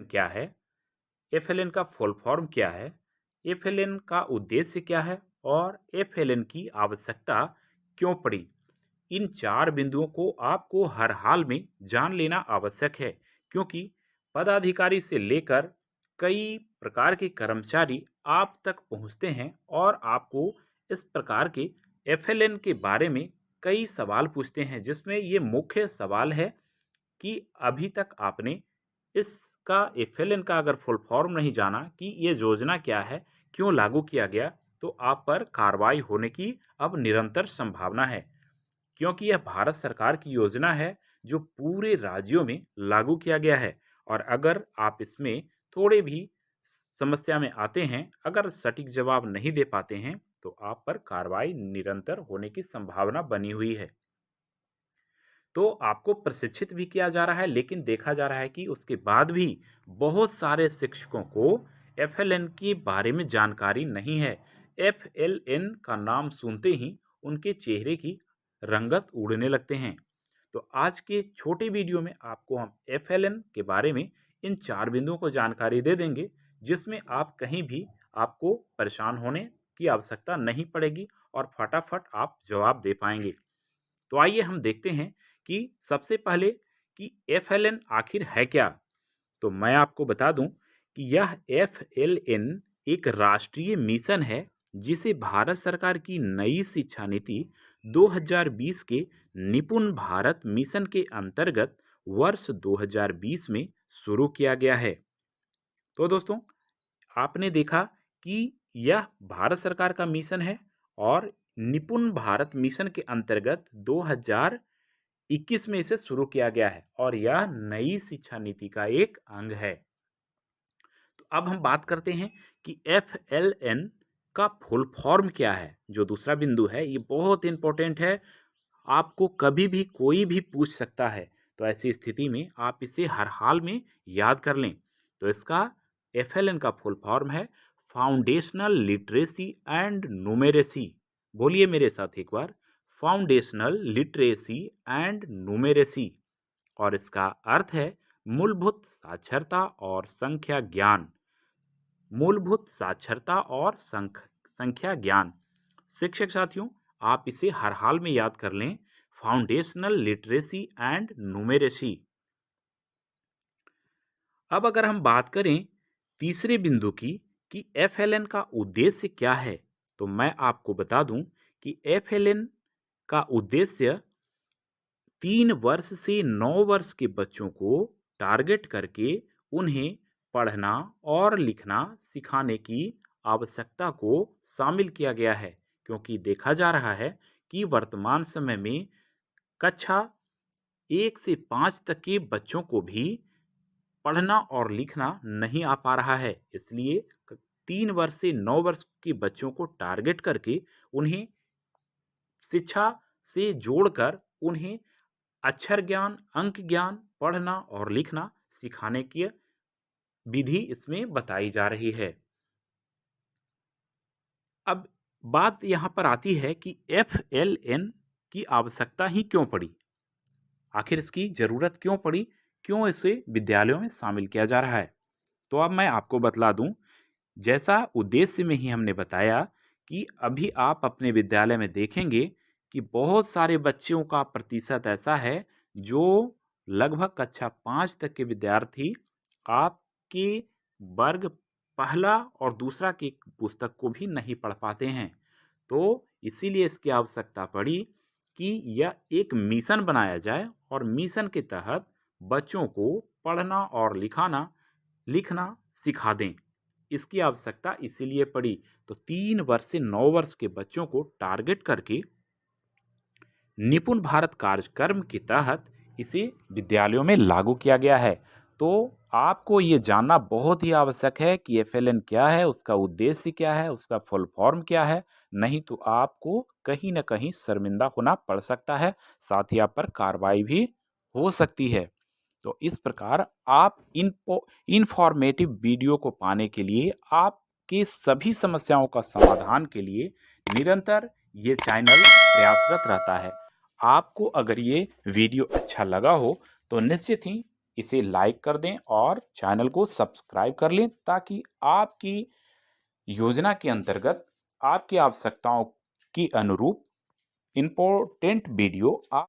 क्या है, एफएलएन का फुल फॉर्म क्या है, एफएलएन का उद्देश्य क्या है और एफएलएन की आवश्यकता क्यों पड़ी। इन 4 बिंदुओं को आपको हर हाल में जान लेना आवश्यक है, क्योंकि पदाधिकारी से लेकर कई प्रकार के कर्मचारी आप तक पहुंचते हैं और आपको इस प्रकार के एफएलएन के बारे में कई सवाल पूछते हैं, जिसमें ये मुख्य सवाल है कि अभी तक आपने इसका एफएलएन का अगर फुल फॉर्म नहीं जाना कि ये योजना क्या है, क्यों लागू किया गया, तो आप पर कार्रवाई होने की अब निरंतर संभावना है, क्योंकि यह भारत सरकार की योजना है जो पूरे राज्यों में लागू किया गया है। और अगर आप इसमें थोड़े भी समस्या में आते हैं, अगर सटीक जवाब नहीं दे पाते हैं, तो आप पर कार्रवाई निरंतर होने की संभावना बनी हुई है। तो आपको प्रशिक्षित भी किया जा रहा है, लेकिन देखा जा रहा है कि उसके बाद भी बहुत सारे शिक्षकों को एफएलएन के बारे में जानकारी नहीं है। एफएलएन का नाम सुनते ही उनके चेहरे की रंगत उड़ने लगते हैं। तो आज के छोटे वीडियो में आपको हम एफएलएन के बारे में इन 4 बिंदुओं को जानकारी दे देंगे, जिसमें आप कहीं भी आपको परेशान होने की आवश्यकता नहीं पड़ेगी और फटाफट आप जवाब दे पाएंगे। तो आइए हम देखते हैं कि सबसे पहले कि एफएलएन आखिर है क्या। तो मैं आपको बता दूं कि यह एफएलएन एक राष्ट्रीय मिशन है, जिसे भारत सरकार की नई शिक्षा नीति 2020 के निपुण भारत मिशन के अंतर्गत वर्ष 2020 में शुरू किया गया है। तो दोस्तों, आपने देखा कि यह भारत सरकार का मिशन है और निपुण भारत मिशन के अंतर्गत 2021 में इसे शुरू किया गया है और यह नई शिक्षा नीति का एक अंग है। तो अब हम बात करते हैं कि एफएलएन का फुल फॉर्म क्या है। जो दूसरा बिंदु है ये बहुत इंपॉर्टेंट है, आपको कभी भी कोई भी पूछ सकता है, तो ऐसी स्थिति में आप इसे हर हाल में याद कर लें। तो इसका एफएलएन का फुल फॉर्म है फाउंडेशनल लिटरेसी एंड न्यूमेरेसी। बोलिए मेरे साथ एक बार, फाउंडेशनल लिटरेसी एंड न्यूमेरेसी। और इसका अर्थ है मूलभूत साक्षरता और संख्या ज्ञान। मूलभूत साक्षरता और संख्या ज्ञान। शिक्षक साथियों, आप इसे हर हाल में याद कर लें, फाउंडेशनल लिटरेसी एंड न्यूमेरेसी। अब अगर हम बात करें तीसरे बिंदु की कि एफएलएन का उद्देश्य क्या है, तो मैं आपको बता दूं कि एफएलएन का उद्देश्य 3 वर्ष से 9 वर्ष के बच्चों को टारगेट करके उन्हें पढ़ना और लिखना सिखाने की आवश्यकता को शामिल किया गया है, क्योंकि देखा जा रहा है कि वर्तमान समय में कक्षा 1 से 5 तक के बच्चों को भी पढ़ना और लिखना नहीं आ पा रहा है। इसलिए 3 वर्ष से 9 वर्ष के बच्चों को टारगेट करके उन्हें शिक्षा से जोड़कर उन्हें अक्षर ज्ञान, अंक ज्ञान, पढ़ना और लिखना सिखाने की विधि इसमें बताई जा रही है। अब बात यहाँ पर आती है कि एफएलएन की आवश्यकता ही क्यों पड़ी, आखिर इसकी ज़रूरत क्यों पड़ी, क्यों इसे विद्यालयों में शामिल किया जा रहा है। तो अब मैं आपको बतला दूं, जैसा उद्देश्य में ही हमने बताया कि अभी आप अपने विद्यालय में देखेंगे कि बहुत सारे बच्चों का प्रतिशत ऐसा है जो लगभग कक्षा 5 तक के विद्यार्थी आपके वर्ग पहला और दूसरा की पुस्तक को भी नहीं पढ़ पाते हैं। तो इसीलिए इसकी आवश्यकता पड़ी कि यह एक मिशन बनाया जाए और मिशन के तहत बच्चों को पढ़ना और लिखना सिखा दें। इसकी आवश्यकता इसीलिए पड़ी। तो 3 वर्ष से 9 वर्ष के बच्चों को टारगेट करके निपुण भारत कार्यक्रम के तहत इसे विद्यालयों में लागू किया गया है। तो आपको ये जानना बहुत ही आवश्यक है कि एफएलएन क्या है, उसका उद्देश्य क्या है, उसका फुल फॉर्म क्या है, नहीं तो आपको कहीं ना कहीं शर्मिंदा होना पड़ सकता है, साथ ही आप पर कार्रवाई भी हो सकती है। तो इस प्रकार आप इंफॉर्मेटिव वीडियो को पाने के लिए, आपकी सभी समस्याओं का समाधान के लिए निरंतर ये चैनल प्रयासरत रहता है। आपको अगर ये वीडियो अच्छा लगा हो तो निश्चित ही इसे लाइक कर दें और चैनल को सब्सक्राइब कर लें ताकि आपकी योजना के अंतर्गत आपकी आवश्यकताओं की अनुरूप इम्पोर्टेंट वीडियो आप